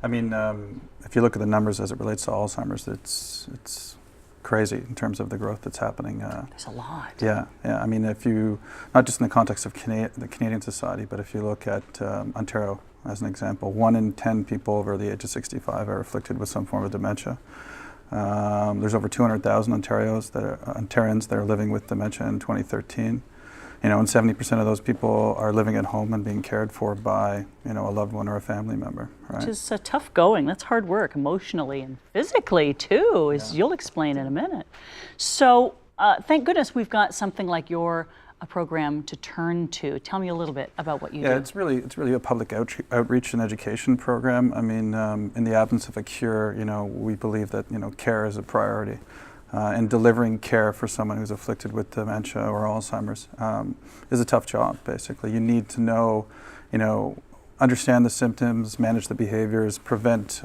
I mean, if you look at the numbers as it relates to Alzheimer's, it's crazy in terms of the growth that's happening. There's a lot. Yeah. I mean, if you, not just in the context of the Canadian society, but if you look at Ontario as an example, 1 in 10 people over the age of 65 are afflicted with some form of dementia. There's over 200,000 Ontarians that are living with dementia in 2013. And 70% of those people are living at home and being cared for by, a loved one or a family member, right? Which is tough going. That's hard work, emotionally and physically too, as you'll explain in a minute. So thank goodness we've got something like a program to turn to. Tell me a little bit about what you do. Yeah, it's really a public outreach and education program. I mean, in the absence of a cure, we believe that, care is a priority. And delivering care for someone who's afflicted with dementia or Alzheimer's is a tough job, basically. You need to know, understand the symptoms, manage the behaviors, prevent,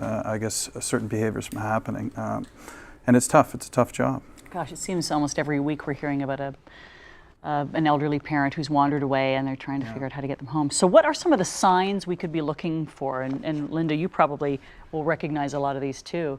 certain behaviors from happening. And it's tough. It's a tough job. Gosh, it seems almost every week we're hearing about an elderly parent who's wandered away and they're trying to figure out how to get them home. So what are some of the signs we could be looking for? And Linda, you probably will recognize a lot of these too.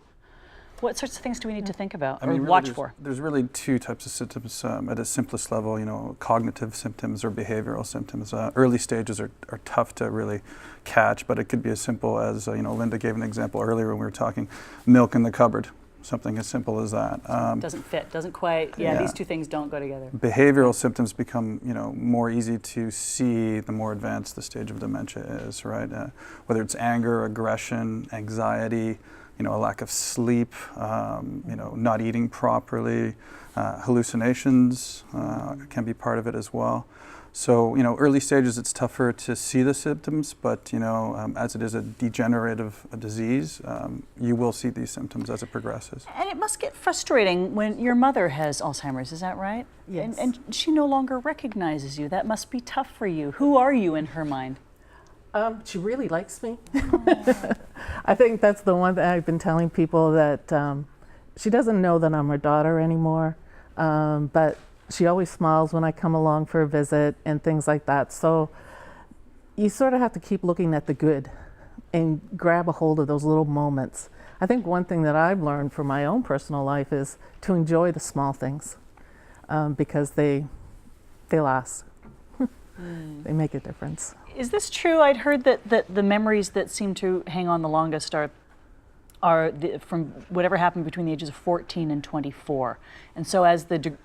What sorts of things do we need to think about or watch for? There's really two types of symptoms at a simplest level, cognitive symptoms or behavioral symptoms. Early stages are tough to really catch, but it could be as simple as, Linda gave an example earlier when we were talking milk in the cupboard, something as simple as that. Doesn't fit, doesn't quite, these two things don't go together. Behavioral symptoms become, more easy to see the more advanced the stage of dementia is, right? Whether it's anger, aggression, anxiety, a lack of sleep, not eating properly, hallucinations can be part of it as well. So, early stages it's tougher to see the symptoms, but, as it is a degenerative disease, you will see these symptoms as it progresses. And it must get frustrating when your mother has Alzheimer's, is that right? Yes. And she no longer recognizes you. That must be tough for you. Who are you in her mind? She really likes me. I think that's the one that I've been telling people, that she doesn't know that I'm her daughter anymore, but she always smiles when I come along for a visit and things like that. So you sort of have to keep looking at the good and grab a hold of those little moments. I think one thing that I've learned from my own personal life is to enjoy the small things, because they last. They make a difference. Is this true? I'd heard that the memories that seem to hang on the longest are from whatever happened between the ages of 14 and 24. And so as the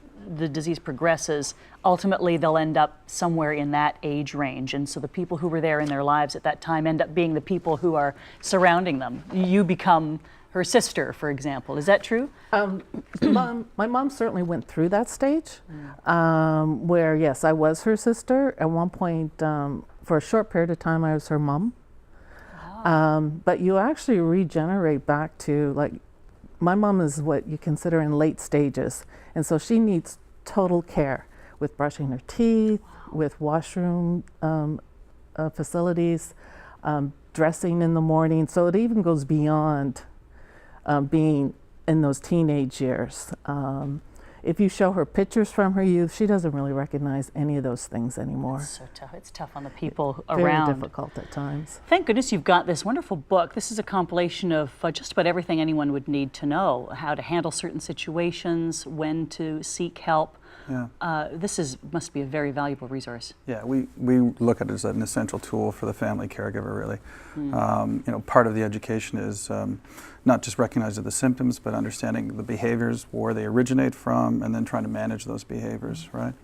disease progresses, ultimately they'll end up somewhere in that age range. And so the people who were there in their lives at that time end up being the people who are surrounding them. You become her sister, for example. Is that true? My mom certainly went through that stage, where, yes, I was her sister. At one point, for a short period of time, I was her mom. But you actually regenerate back to, like, my mom is what you consider in late stages. And so she needs total care with brushing her teeth, with washroom facilities, dressing in the morning. So it even goes beyond being in those teenage years. If you show her pictures from her youth, she doesn't really recognize any of those things anymore. It's so tough. It's tough on the people Very around. difficult at times. Thank goodness you've got this wonderful book. This is a compilation of just about everything anyone would need to know: how to handle certain situations, when to seek help. Yeah. This must be a very valuable resource. Yeah, we look at it as an essential tool for the family caregiver, really. Part of the education is not just recognizing the symptoms, but understanding the behaviors, where they originate from, and then trying to manage those behaviors, right?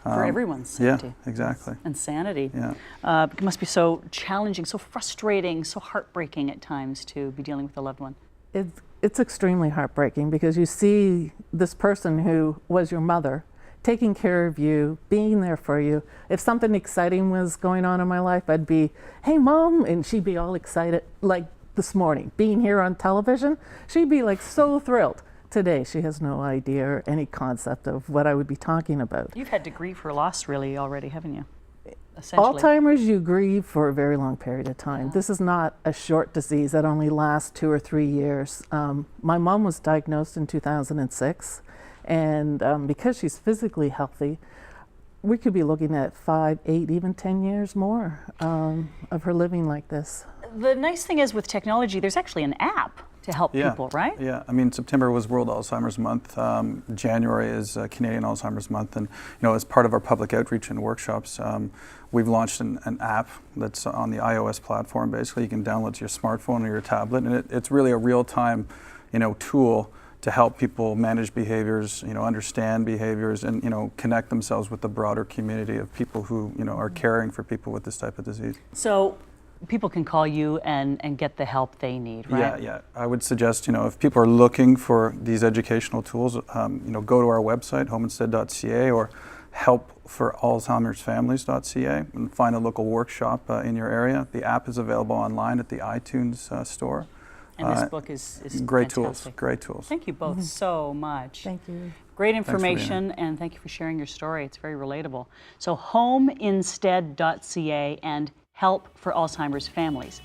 For everyone's safety. Yeah, exactly. And sanity. Yeah. It must be so challenging, so frustrating, so heartbreaking at times to be dealing with a loved one. It's extremely heartbreaking, because you see this person who was your mother taking care of you, being there for you. If something exciting was going on in my life, I'd be, "Hey, Mom," and she'd be all excited. Like this morning, being here on television, she'd be like so thrilled. Today, she has no idea or any concept of what I would be talking about. You've had to grieve her loss really already, haven't you? Essentially. Alzheimer's, you grieve for a very long period of time. Yeah. This is not a short disease that only lasts 2 or 3 years. My mom was diagnosed in 2006. And because she's physically healthy, we could be looking at 5, 8, even 10 years more of her living like this. the nice thing is with technology, there's actually an app to help people, right? Yeah, I mean, September was World Alzheimer's Month. January is Canadian Alzheimer's Month, and as part of our public outreach and workshops, we've launched an app that's on the iOS platform. Basically, you can download to your smartphone or your tablet, and it's really a real-time, tool to help people manage behaviors, understand behaviors, and connect themselves with the broader community of people who are caring for people with this type of disease. So people can call you and get the help they need, right? Yeah. I would suggest, if people are looking for these educational tools, go to our website, homeinstead.ca, or helpforalzheimersfamilies.ca, and find a local workshop in your area. The app is available online at the iTunes store. And this book is great fantastic. Great tools. Thank you both so much. Thank you. Great information, and thank you for sharing your story. It's very relatable. So homeinstead.ca and Help for Alzheimer's Families.